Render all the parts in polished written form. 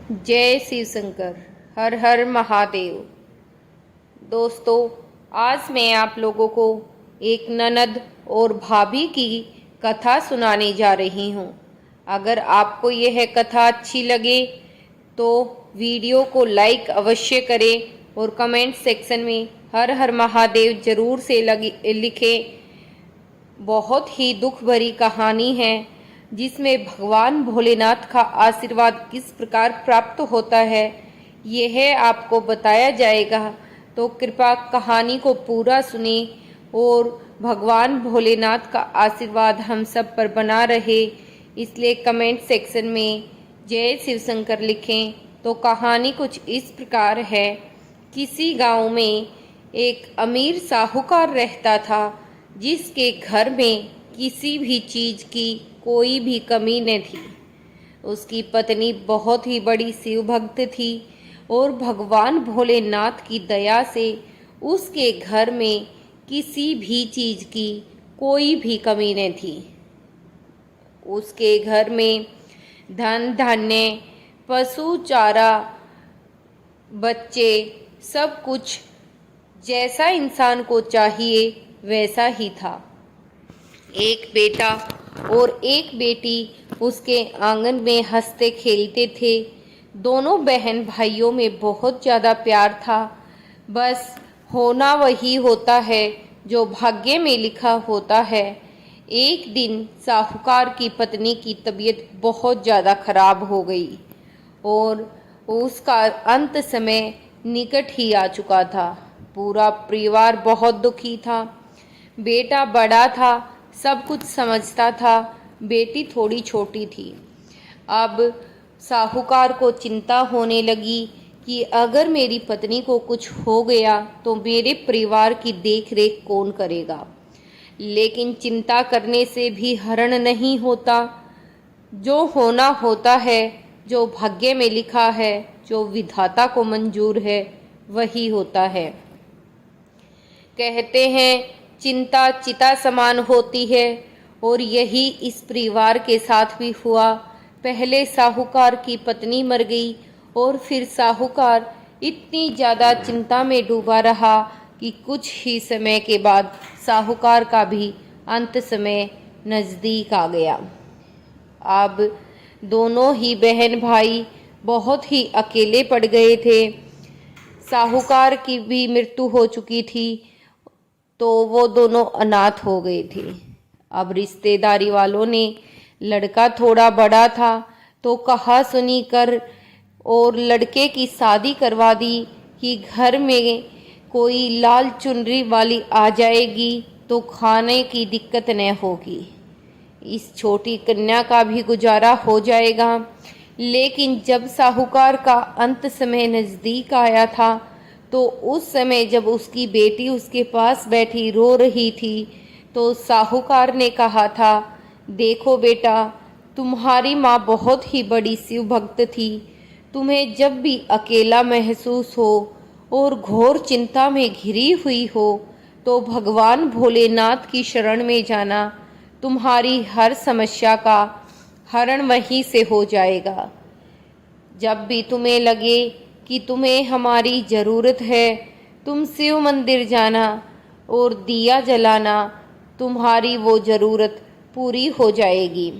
जय शिव शंकर। हर हर महादेव। दोस्तों, आज मैं आप लोगों को एक ननद और भाभी की कथा सुनाने जा रही हूँ। अगर आपको यह कथा अच्छी लगे तो वीडियो को लाइक अवश्य करें और कमेंट सेक्शन में हर हर महादेव जरूर से लिखें। बहुत ही दुख भरी कहानी है जिसमें भगवान भोलेनाथ का आशीर्वाद किस प्रकार प्राप्त होता है यह आपको बताया जाएगा। तो कृपया कहानी को पूरा सुने और भगवान भोलेनाथ का आशीर्वाद हम सब पर बना रहे, इसलिए कमेंट सेक्शन में जय शिव शंकर लिखें। तो कहानी कुछ इस प्रकार है। किसी गांव में एक अमीर साहूकार रहता था जिसके घर में किसी भी चीज की कोई भी कमी न थी। उसकी पत्नी बहुत ही बड़ी शिव भक्त थी और भगवान भोलेनाथ की दया से उसके घर में किसी भी चीज की कोई भी कमी न थी। उसके घर में धन धान्य, पशु चारा, बच्चे, सब कुछ जैसा इंसान को चाहिए वैसा ही था। एक बेटा और एक बेटी उसके आंगन में हंसते खेलते थे। दोनों बहन भाइयों में बहुत ज़्यादा प्यार था। बस होना वही होता है जो भाग्य में लिखा होता है। एक दिन साहूकार की पत्नी की तबीयत बहुत ज़्यादा खराब हो गई और उसका अंत समय निकट ही आ चुका था। पूरा परिवार बहुत दुखी था। बेटा बड़ा था, सब कुछ समझता था, बेटी थोड़ी छोटी थी। अब साहूकार को चिंता होने लगी कि अगर मेरी पत्नी को कुछ हो गया तो मेरे परिवार की देखरेख कौन करेगा। लेकिन चिंता करने से भी हरण नहीं होता। जो होना होता है, जो भाग्य में लिखा है, जो विधाता को मंजूर है, वही होता है। कहते हैं चिंता चिता समान होती है और यही इस परिवार के साथ भी हुआ। पहले साहूकार की पत्नी मर गई और फिर साहूकार इतनी ज़्यादा चिंता में डूबा रहा कि कुछ ही समय के बाद साहूकार का भी अंत समय नज़दीक आ गया। अब दोनों ही बहन भाई बहुत ही अकेले पड़ गए थे। साहूकार की भी मृत्यु हो चुकी थी तो वो दोनों अनाथ हो गए थे। अब रिश्तेदारी वालों ने, लड़का थोड़ा बड़ा था तो कहा सुनी कर और लड़के की शादी करवा दी कि घर में कोई लाल चुनरी वाली आ जाएगी तो खाने की दिक्कत न होगी, इस छोटी कन्या का भी गुजारा हो जाएगा। लेकिन जब साहूकार का अंत समय नज़दीक आया था तो उस समय जब उसकी बेटी उसके पास बैठी रो रही थी तो साहूकार ने कहा था, देखो बेटा, तुम्हारी माँ बहुत ही बड़ी शिव भक्त थी। तुम्हें जब भी अकेला महसूस हो और घोर चिंता में घिरी हुई हो तो भगवान भोलेनाथ की शरण में जाना। तुम्हारी हर समस्या का हरण वहीं से हो जाएगा। जब भी तुम्हें लगे कि तुम्हें हमारी ज़रूरत है, तुम शिव मंदिर जाना और दिया जलाना, तुम्हारी वो ज़रूरत पूरी हो जाएगी।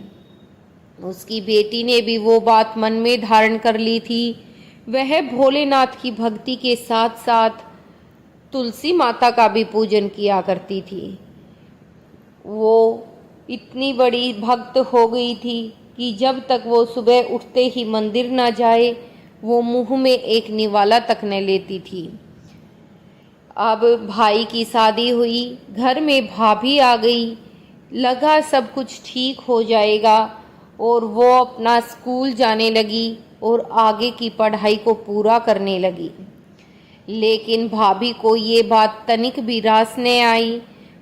उसकी बेटी ने भी वो बात मन में धारण कर ली थी। वह भोलेनाथ की भक्ति के साथ साथ तुलसी माता का भी पूजन किया करती थी। वो इतनी बड़ी भक्त हो गई थी कि जब तक वो सुबह उठते ही मंदिर ना जाए वो मुंह में एक निवाला तक न लेती थी। अब भाई की शादी हुई, घर में भाभी आ गई, लगा सब कुछ ठीक हो जाएगा और वो अपना स्कूल जाने लगी और आगे की पढ़ाई को पूरा करने लगी। लेकिन भाभी को ये बात तनिक भी रास न आई।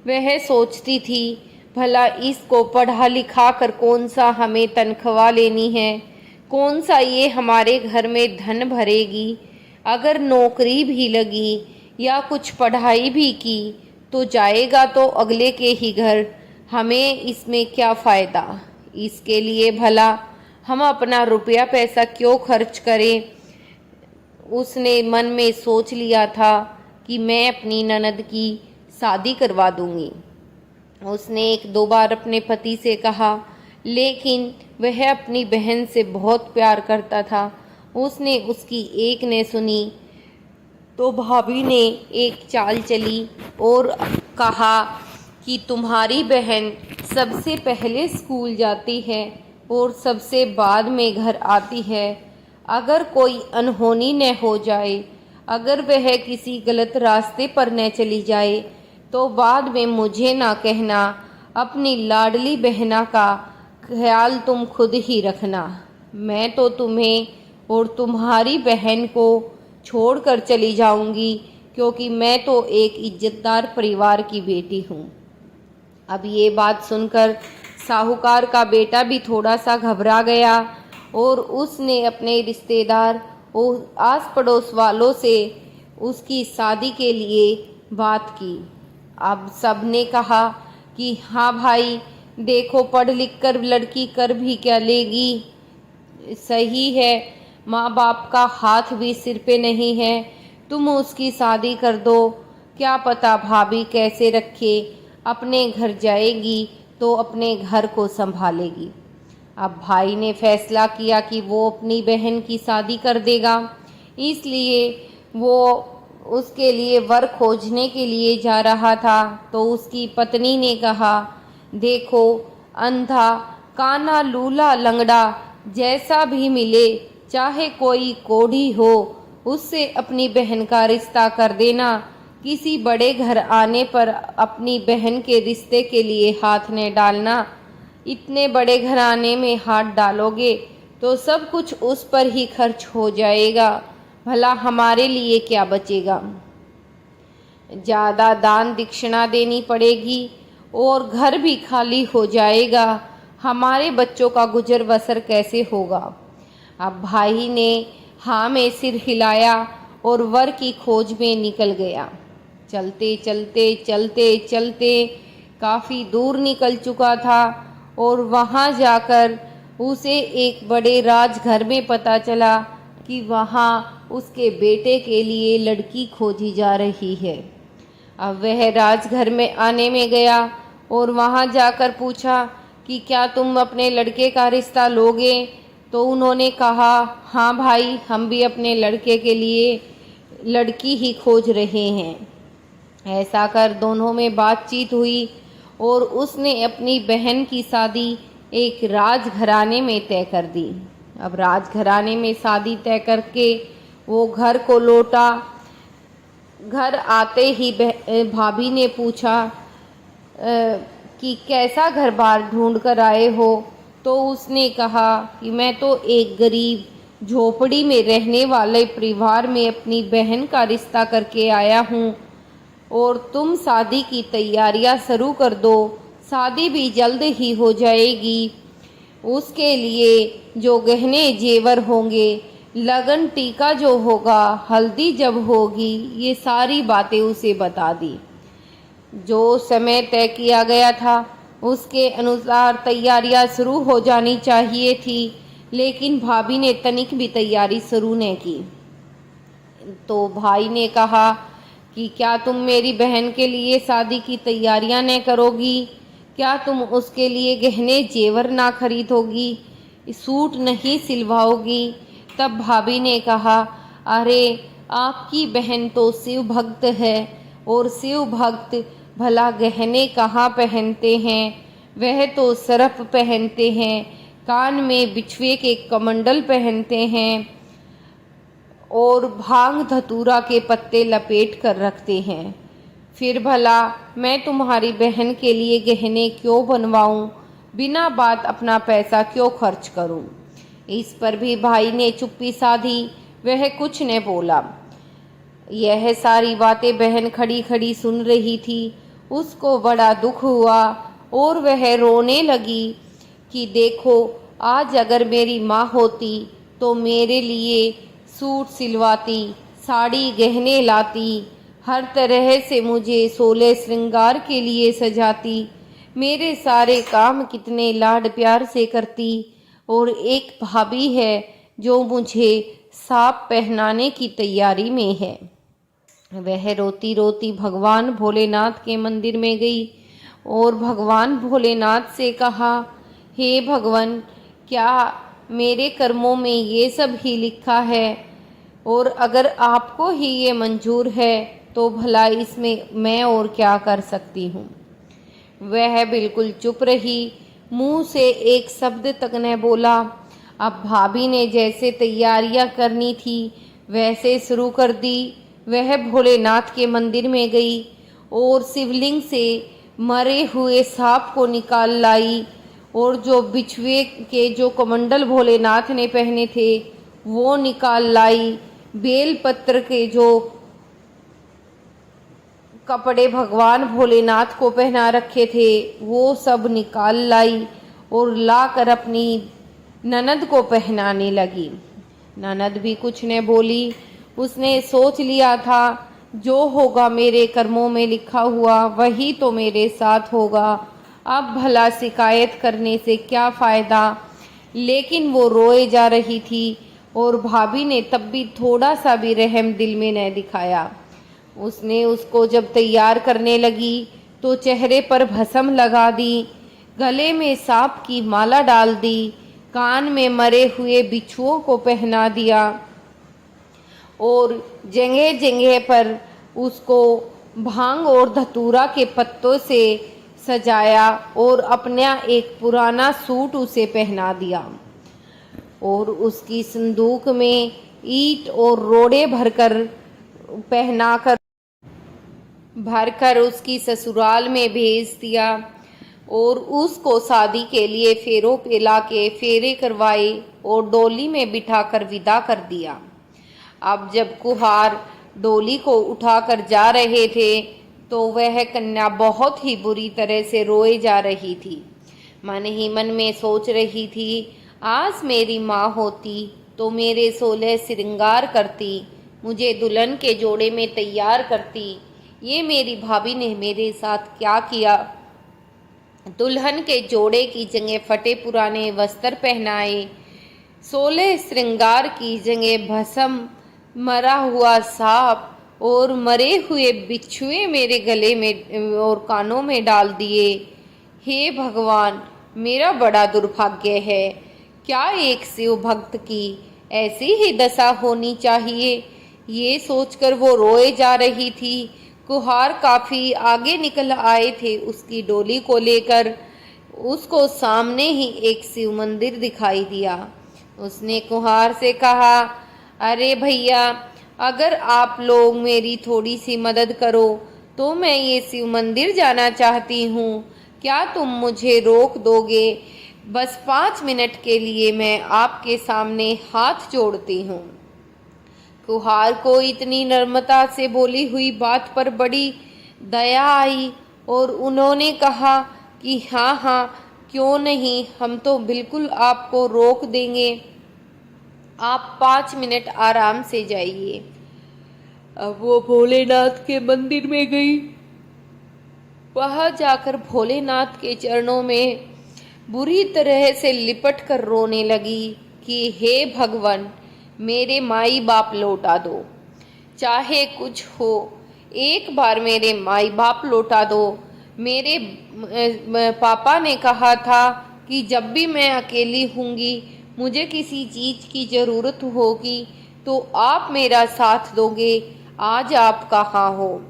वह सोचती थी, भला इसको पढ़ा लिखा कर कौन सा हमें तनख्वाह लेनी है, कौन सा ये हमारे घर में धन भरेगी। अगर नौकरी भी लगी या कुछ पढ़ाई भी की तो जाएगा तो अगले के ही घर, हमें इसमें क्या फ़ायदा। इसके लिए भला हम अपना रुपया पैसा क्यों खर्च करें। उसने मन में सोच लिया था कि मैं अपनी ननद की शादी करवा दूंगी। उसने एक दो बार अपने पति से कहा, लेकिन वह अपनी बहन से बहुत प्यार करता था। उसने उसकी एक ने सुनी तो भाभी ने एक चाल चली और कहा कि तुम्हारी बहन सबसे पहले स्कूल जाती है और सबसे बाद में घर आती है। अगर कोई अनहोनी न हो जाए, अगर वह किसी गलत रास्ते पर न चली जाए तो बाद में मुझे ना कहना। अपनी लाडली बहना का ख्याल तुम खुद ही रखना। मैं तो तुम्हें और तुम्हारी बहन को छोड़कर चली जाऊंगी, क्योंकि मैं तो एक इज्जतदार परिवार की बेटी हूँ। अब ये बात सुनकर साहूकार का बेटा भी थोड़ा सा घबरा गया और उसने अपने रिश्तेदार और आस पड़ोस वालों से उसकी शादी के लिए बात की। अब सब ने कहा कि हाँ भाई, देखो पढ़ लिख कर लड़की कर भी क्या लेगी। सही है, माँ बाप का हाथ भी सिर पे नहीं है, तुम उसकी शादी कर दो। क्या पता भाभी कैसे रखे, अपने घर जाएगी तो अपने घर को संभालेगी। अब भाई ने फैसला किया कि वो अपनी बहन की शादी कर देगा, इसलिए वो उसके लिए वर खोजने के लिए जा रहा था। तो उसकी पत्नी ने कहा, देखो अंधा काना लूला लंगड़ा जैसा भी मिले, चाहे कोई कोढ़ी हो, उससे अपनी बहन का रिश्ता कर देना। किसी बड़े घर आने पर अपनी बहन के रिश्ते के लिए हाथ न डालना। इतने बड़े घराने में हाथ डालोगे तो सब कुछ उस पर ही खर्च हो जाएगा, भला हमारे लिए क्या बचेगा। ज़्यादा दान दक्षिणा देनी पड़ेगी और घर भी खाली हो जाएगा। हमारे बच्चों का गुजर बसर कैसे होगा। अब भाई ने हाँ में सिर हिलाया और वर की खोज में निकल गया। चलते चलते चलते चलते काफ़ी दूर निकल चुका था और वहाँ जाकर उसे एक बड़े राजघर में पता चला कि वहाँ उसके बेटे के लिए लड़की खोजी जा रही है। अब वह राजघर में आने में गया और वहाँ जाकर पूछा कि क्या तुम अपने लड़के का रिश्ता लोगे। तो उन्होंने कहा, हाँ भाई, हम भी अपने लड़के के लिए लड़की ही खोज रहे हैं। ऐसा कर दोनों में बातचीत हुई और उसने अपनी बहन की शादी एक राजघराने में तय कर दी। अब राजघराने में शादी तय करके वो घर को लौटा। घर आते ही भाभी ने पूछा कि कैसा घर बार ढूंढ कर आए हो। तो उसने कहा कि मैं तो एक गरीब झोपड़ी में रहने वाले परिवार में अपनी बहन का रिश्ता करके आया हूँ और तुम शादी की तैयारियां शुरू कर दो। शादी भी जल्द ही हो जाएगी। उसके लिए जो गहने जेवर होंगे, लगन टीका जो होगा, हल्दी जब होगी, ये सारी बातें उसे बता दी। जो समय तय किया गया था उसके अनुसार तैयारियां शुरू हो जानी चाहिए थी, लेकिन भाभी ने तनिक भी तैयारी शुरू न की। तो भाई ने कहा कि क्या तुम मेरी बहन के लिए शादी की तैयारियां न करोगी? क्या तुम उसके लिए गहने जेवर ना खरीदोगी, सूट नहीं सिलवाओगी? तब भाभी ने कहा, अरे आपकी बहन तो शिव भक्त है और शिव भक्त भला गहने कहाँ पहनते हैं, वह तो सरफ पहनते हैं, कान में बिछुए के कमंडल पहनते हैं और भांग धतूरा के पत्ते लपेट कर रखते हैं। फिर भला मैं तुम्हारी बहन के लिए गहने क्यों बनवाऊं, बिना बात अपना पैसा क्यों खर्च करूं? इस पर भी भाई ने चुप्पी साधी, वह कुछ न बोला। यह सारी बातें बहन खड़ी खड़ी सुन रही थी। उसको बड़ा दुख हुआ और वह रोने लगी कि देखो, आज अगर मेरी माँ होती तो मेरे लिए सूट सिलवाती, साड़ी गहने लाती, हर तरह से मुझे सोले श्रृंगार के लिए सजाती, मेरे सारे काम कितने लाड प्यार से करती। और एक भाभी है जो मुझे साप पहनाने की तैयारी में है। वह रोती रोती भगवान भोलेनाथ के मंदिर में गई और भगवान भोलेनाथ से कहा, हे भगवान, क्या मेरे कर्मों में ये सब ही लिखा है? और अगर आपको ही ये मंजूर है तो भला इसमें मैं और क्या कर सकती हूँ। वह बिल्कुल चुप रही, मुंह से एक शब्द तक न बोला। अब भाभी ने जैसे तैयारियां करनी थी वैसे शुरू कर दी। वह भोलेनाथ के मंदिर में गई और शिवलिंग से मरे हुए सांप को निकाल लाई और जो बिछुए के जो कमंडल भोलेनाथ ने पहने थे वो निकाल लाई। बेलपत्र के जो कपड़े भगवान भोलेनाथ को पहना रखे थे वो सब निकाल लाई और लाकर अपनी ननद को पहनाने लगी। ननद भी कुछ न बोली। उसने सोच लिया था जो होगा मेरे कर्मों में लिखा हुआ वही तो मेरे साथ होगा, अब भला शिकायत करने से क्या फ़ायदा। लेकिन वो रोए जा रही थी और भाभी ने तब भी थोड़ा सा भी रहम दिल में न दिखाया। उसने उसको जब तैयार करने लगी तो चेहरे पर भस्म लगा दी, गले में सांप की माला डाल दी, कान में मरे हुए बिच्छुओं को पहना दिया और जगह जगह पर उसको भांग और धतूरा के पत्तों से सजाया और अपना एक पुराना सूट उसे पहना दिया और उसकी संदूक में ईंट और रोड़े भरकर उसकी ससुराल में भेज दिया और उसको शादी के लिए फेरों पे लाके फेरे करवाए और डोली में बिठाकर विदा कर दिया। अब जब कुहार डोली को उठाकर जा रहे थे तो वह कन्या बहुत ही बुरी तरह से रोए जा रही थी। मन ही मन में सोच रही थी, आज मेरी माँ होती तो मेरे 16 श्रृंगार करती, मुझे दुल्हन के जोड़े में तैयार करती। ये मेरी भाभी ने मेरे साथ क्या किया। दुल्हन के जोड़े की जगह फटे पुराने वस्त्र पहनाए, 16 श्रृंगार की जगह भस्म, मरा हुआ सांप और मरे हुए बिच्छुए मेरे गले में और कानों में डाल दिए। हे भगवान, मेरा बड़ा दुर्भाग्य है। क्या एक शिव भक्त की ऐसी ही दशा होनी चाहिए। ये सोचकर वो रोए जा रही थी। कुहार काफी आगे निकल आए थे उसकी डोली को लेकर। उसको सामने ही एक शिव मंदिर दिखाई दिया। उसने कुहार से कहा, अरे भैया, अगर आप लोग मेरी थोड़ी सी मदद करो तो मैं ये शिव मंदिर जाना चाहती हूँ, क्या तुम मुझे रोक दोगे? बस 5 मिनट के लिए मैं आपके सामने हाथ जोड़ती हूँ। कुहार को इतनी नम्रता से बोली हुई बात पर बड़ी दया आई और उन्होंने कहा कि हाँ हाँ, क्यों नहीं, हम तो बिल्कुल आपको रोक देंगे, आप 5 मिनट आराम से जाइए। अब वो भोलेनाथ के मंदिर में गई। वहां जाकर भोलेनाथ के चरणों में बुरी तरह से लिपट कर रोने लगी कि हे भगवान, मेरे माई बाप लौटा दो, चाहे कुछ हो, एक बार मेरे माई बाप लौटा दो। मेरे पापा ने कहा था कि जब भी मैं अकेली होंगी, मुझे किसी चीज़ की ज़रूरत होगी तो आप मेरा साथ दोगे। आज आप कहाँ हो?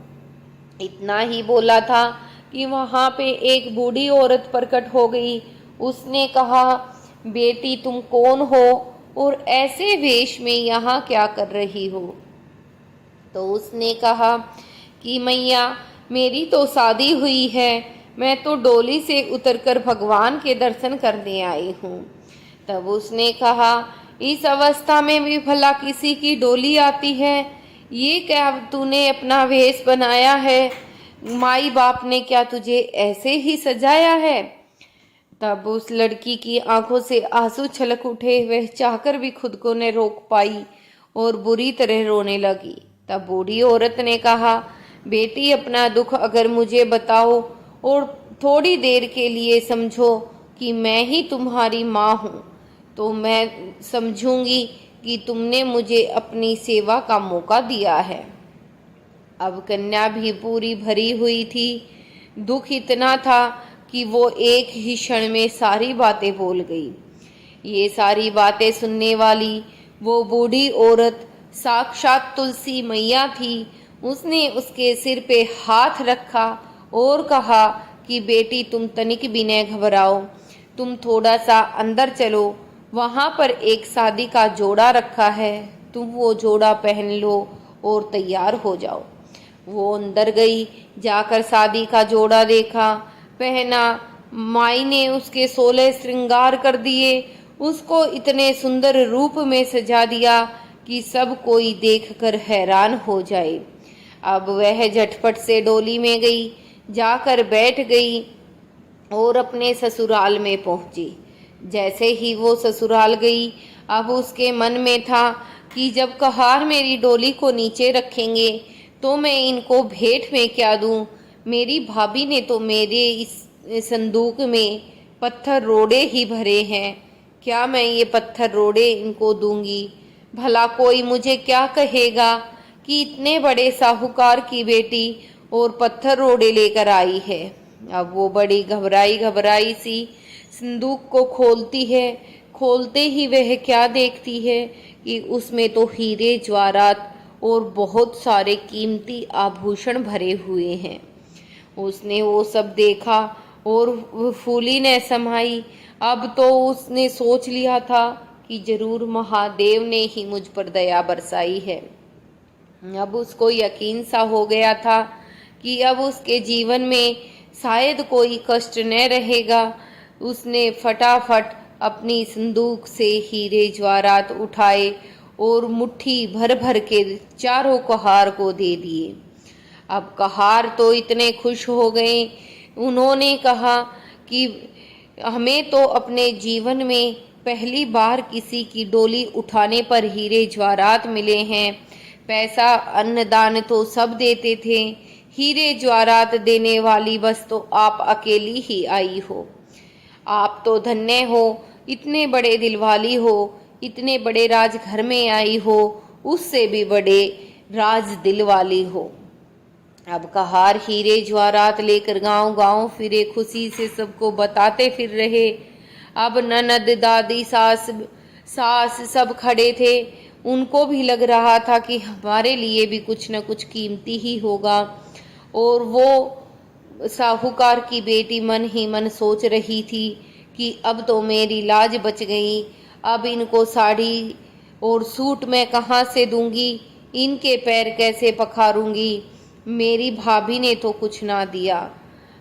इतना ही बोला था कि वहाँ पे एक बूढ़ी औरत प्रकट हो गई। उसने कहा, बेटी तुम कौन हो और ऐसे वेश में यहाँ क्या कर रही हो? तो उसने कहा कि मैया, मेरी तो शादी हुई है, मैं तो डोली से उतरकर भगवान के दर्शन करने आई हूँ। तब उसने कहा, इस अवस्था में भी भला किसी की डोली आती है? ये क्या तूने अपना वेश बनाया है? माई बाप ने क्या तुझे ऐसे ही सजाया है? तब उस लड़की की आंखों से आंसू छलक उठे। वह चाहकर भी खुद को न रोक पाई और बुरी तरह रोने लगी। तब बूढ़ी औरत ने कहा, बेटी अपना दुख अगर मुझे बताओ और थोड़ी देर के लिए समझो कि मैं ही तुम्हारी माँ हूँ। तो मैं समझूंगी कि तुमने मुझे अपनी सेवा का मौका दिया है। अब कन्या भी पूरी भरी हुई थी। दुख इतना था कि वो एक ही क्षण में सारी बातें बोल गई। ये सारी बातें सुनने वाली वो बूढ़ी औरत साक्षात तुलसी मैया थी। उसने उसके सिर पे हाथ रखा और कहा कि बेटी, तुम तनिक भी न घबराओ, तुम थोड़ा सा अंदर चलो, वहाँ पर एक शादी का जोड़ा रखा है, तुम वो जोड़ा पहन लो और तैयार हो जाओ। वो अंदर गई, जाकर शादी का जोड़ा देखा, पहना। माई ने उसके 16 श्रृंगार कर दिए, उसको इतने सुंदर रूप में सजा दिया कि सब कोई देखकर हैरान हो जाए। अब वह झटपट से डोली में गई, जाकर बैठ गई और अपने ससुराल में पहुंची। जैसे ही वो ससुराल गई, अब उसके मन में था कि जब कहार मेरी डोली को नीचे रखेंगे तो मैं इनको भेंट में क्या दूं। मेरी भाभी ने तो मेरे इस संदूक में पत्थर रोड़े ही भरे हैं, क्या मैं ये पत्थर रोड़े इनको दूंगी? भला कोई मुझे क्या कहेगा कि इतने बड़े साहूकार की बेटी और पत्थर रोड़े लेकर आई है। अब वो बड़ी घबराई घबराई सी संदूक को खोलती है। खोलते ही वह क्या देखती है कि उसमें तो हीरे जवाहरात और बहुत सारे कीमती आभूषण भरे हुए हैं। उसने वो सब देखा और फूली न समाई। अब तो उसने सोच लिया था कि जरूर महादेव ने ही मुझ पर दया बरसाई है। अब उसको यकीन सा हो गया था कि अब उसके जीवन में शायद कोई कष्ट न रहेगा। उसने फटाफट अपनी संदूक से हीरे जवाहरात उठाए और मुट्ठी भर भर के चारों कहार को दे दिए। अब कहार तो इतने खुश हो गए, उन्होंने कहा कि हमें तो अपने जीवन में पहली बार किसी की डोली उठाने पर हीरे जवाहरात मिले हैं। पैसा अन्नदान तो सब देते थे, हीरे जवाहरात देने वाली बस तो आप अकेली ही आई हो। आप तो धन्य हो, इतने बड़े दिलवाली हो, इतने बड़े राजघर में आई हो, उससे भी बड़े राज दिल वाली हो। अब कहार हीरे जवाहरात लेकर गांव गांव फिरे, खुशी से सबको बताते फिर रहे। अब ननद, दादी, सास सास सब खड़े थे। उनको भी लग रहा था कि हमारे लिए भी कुछ न कुछ कीमती ही होगा। और वो साहूकार की बेटी मन ही मन सोच रही थी कि अब तो मेरी लाज बच गई। अब इनको साड़ी और सूट मैं कहाँ से दूंगी, इनके पैर कैसे पखारूंगी? मेरी भाभी ने तो कुछ ना दिया,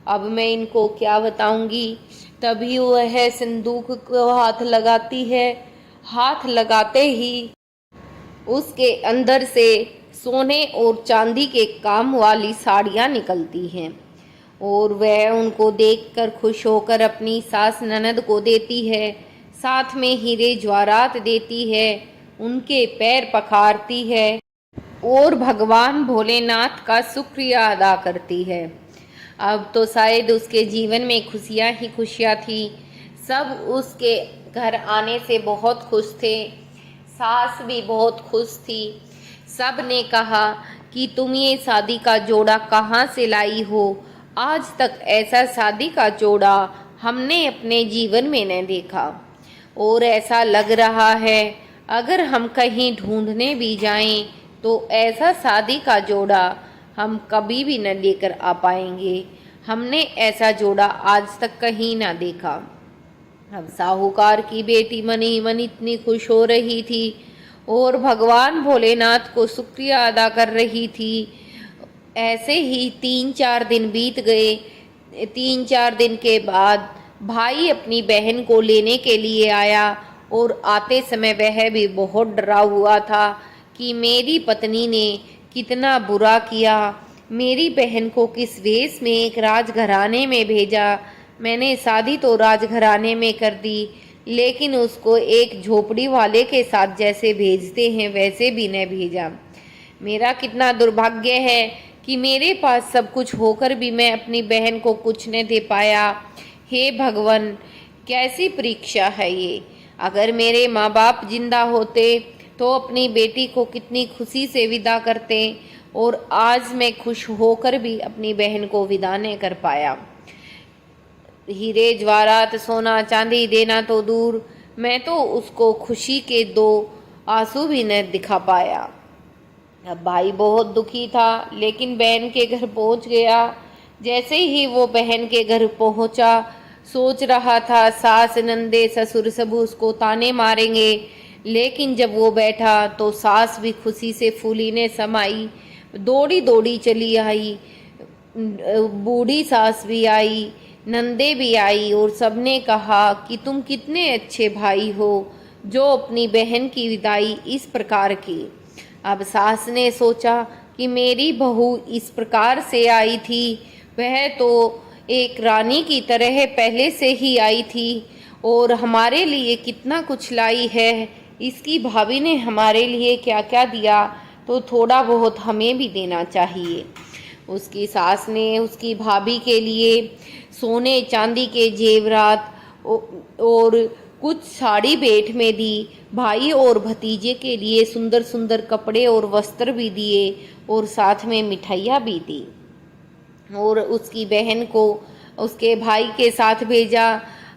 अब मैं इनको क्या बताऊंगी? तभी वह संदूक को हाथ लगाती है। हाथ लगाते ही उसके अंदर से सोने और चांदी के काम वाली साड़ियाँ निकलती हैं और वह उनको देखकर खुश होकर अपनी सास ननद को देती है, साथ में हीरे जवाहरात देती है, उनके पैर पखारती है और भगवान भोलेनाथ का शुक्रिया अदा करती है। अब तो शायद उसके जीवन में खुशियाँ ही खुशियाँ थी। सब उसके घर आने से बहुत खुश थे, सास भी बहुत खुश थी। सब ने कहा कि तुम ये शादी का जोड़ा कहाँ से लाई हो? आज तक ऐसा शादी का जोड़ा हमने अपने जीवन में न देखा और ऐसा लग रहा है अगर हम कहीं ढूंढने भी जाएं तो ऐसा शादी का जोड़ा हम कभी भी न लेकर आ पाएंगे। हमने ऐसा जोड़ा आज तक कहीं ना देखा। अब साहूकार की बेटी मन ही मन इतनी खुश हो रही थी और भगवान भोलेनाथ को शुक्रिया अदा कर रही थी। ऐसे ही 3-4 दिन बीत गए। 3-4 दिन के बाद भाई अपनी बहन को लेने के लिए आया और आते समय वह भी बहुत डरा हुआ था कि मेरी पत्नी ने कितना बुरा किया, मेरी बहन को किस वेश में एक राजघराने में भेजा। मैंने शादी तो राजघराने में कर दी, लेकिन उसको एक झोपड़ी वाले के साथ जैसे भेजते हैं वैसे भी न भेजा। मेरा कितना दुर्भाग्य है कि मेरे पास सब कुछ होकर भी मैं अपनी बहन को कुछ न दे पाया। हे भगवान, कैसी परीक्षा है ये। अगर मेरे माँ बाप जिंदा होते तो अपनी बेटी को कितनी खुशी से विदा करते, और आज मैं खुश होकर भी अपनी बहन को विदा नहीं कर पाया। हीरे जवाहरात सोना चांदी देना तो दूर, मैं तो उसको खुशी के 2 आंसू भी न दिखा पाया। अब भाई बहुत दुखी था, लेकिन बहन के घर पहुंच गया। जैसे ही वो बहन के घर पहुंचा, सोच रहा था सास नंदे ससुर सब उसको ताने मारेंगे, लेकिन जब वो बैठा तो सास भी खुशी से फूली ने समाई, दौड़ी दौड़ी चली आई। बूढ़ी सास भी आई, नंदे भी आई, और सबने कहा कि तुम कितने अच्छे भाई हो जो अपनी बहन की विदाई इस प्रकार की। अब सास ने सोचा कि मेरी बहू इस प्रकार से आई थी, वह तो एक रानी की तरह पहले से ही आई थी और हमारे लिए कितना कुछ लाई है। इसकी भाभी ने हमारे लिए क्या क्या दिया, तो थोड़ा बहुत हमें भी देना चाहिए। उसकी सास ने उसकी भाभी के लिए सोने चांदी के जेवरात और कुछ साड़ी भेंट में दी। भाई और भतीजे के लिए सुंदर सुंदर कपड़े और वस्त्र भी दिए, और साथ में मिठाइयाँ भी दी। और उसकी बहन को उसके भाई के साथ भेजा।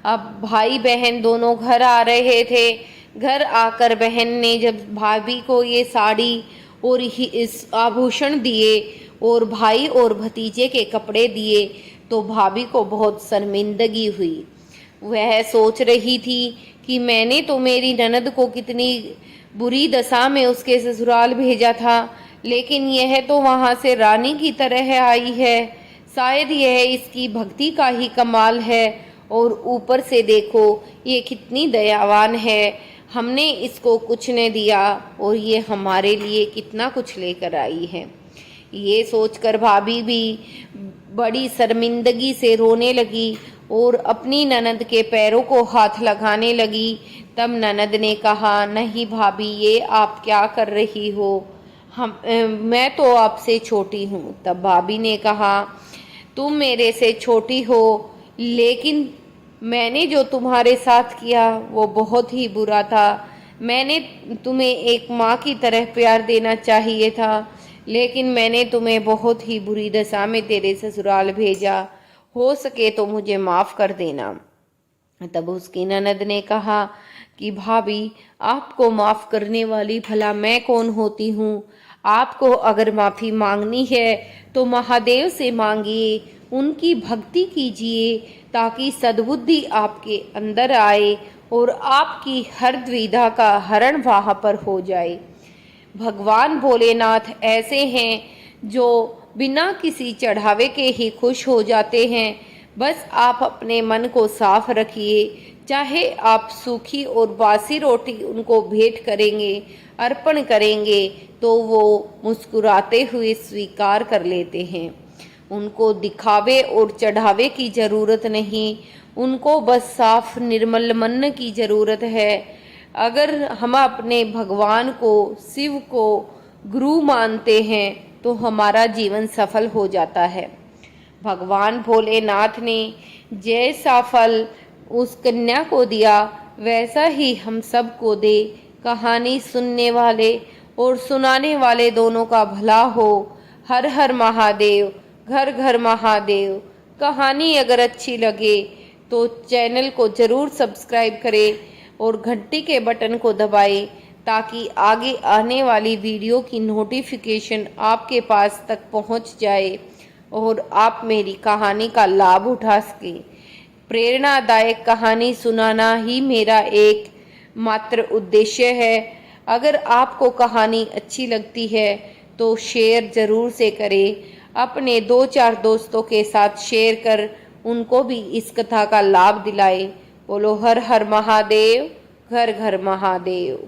अब भाई बहन दोनों घर आ रहे थे। घर आकर बहन ने जब भाभी को ये साड़ी और इस आभूषण दिए और भाई और भतीजे के कपड़े दिए, तो भाभी को बहुत शर्मिंदगी हुई। वह सोच रही थी कि मैंने तो मेरी ननद को कितनी बुरी दशा में उसके ससुराल भेजा था, लेकिन यह तो वहाँ से रानी की तरह आई है। शायद यह इसकी भक्ति का ही कमाल है, और ऊपर से देखो ये कितनी दयावान है। हमने इसको कुछ न दिया और ये हमारे लिए कितना कुछ लेकर आई है। ये सोचकर भाभी भी बड़ी शर्मिंदगी से रोने लगी और अपनी ननद के पैरों को हाथ लगाने लगी। तब ननद ने कहा, नहीं भाभी, ये आप क्या कर रही हो, मैं तो आपसे छोटी हूँ। तब भाभी ने कहा, तुम मेरे से छोटी हो, लेकिन मैंने जो तुम्हारे साथ किया वो बहुत ही बुरा था। मैंने तुम्हें एक माँ की तरह प्यार देना चाहिए था, लेकिन मैंने तुम्हें बहुत ही बुरी दशा में तेरे ससुराल भेजा। हो सके तो मुझे माफ़ कर देना। तब उसकी ननद ने कहा कि भाभी, आपको माफ़ करने वाली भला मैं कौन होती हूँ। आपको अगर माफ़ी मांगनी है तो महादेव से मांगिए, उनकी भक्ति कीजिए, ताकि सद्बुद्धि आपके अंदर आए और आपकी हर द्विधा का हरण वहाँ पर हो जाए। भगवान भोलेनाथ ऐसे हैं जो बिना किसी चढ़ावे के ही खुश हो जाते हैं। बस आप अपने मन को साफ रखिए, चाहे आप सूखी और बासी रोटी उनको भेंट करेंगे, अर्पण करेंगे, तो वो मुस्कुराते हुए स्वीकार कर लेते हैं। उनको दिखावे और चढ़ावे की ज़रूरत नहीं, उनको बस साफ निर्मल मन की ज़रूरत है। अगर हम अपने भगवान को, शिव को गुरु मानते हैं तो हमारा जीवन सफल हो जाता है। भगवान भोलेनाथ ने जैसा फल उस कन्या को दिया, वैसा ही हम सबको दे। कहानी सुनने वाले और सुनाने वाले दोनों का भला हो। हर हर महादेव, घर घर महादेव। कहानी अगर अच्छी लगे तो चैनल को ज़रूर सब्सक्राइब करें और घंटी के बटन को दबाएं, ताकि आगे आने वाली वीडियो की नोटिफिकेशन आपके पास तक पहुंच जाए और आप मेरी कहानी का लाभ उठा सकें। प्रेरणादायक कहानी सुनाना ही मेरा एक मात्र उद्देश्य है। अगर आपको कहानी अच्छी लगती है तो शेयर ज़रूर से करें। अपने 2-4 दोस्तों के साथ शेयर कर उनको भी इस कथा का लाभ दिलाएं। बोलो हर हर महादेव, घर घर महादेव।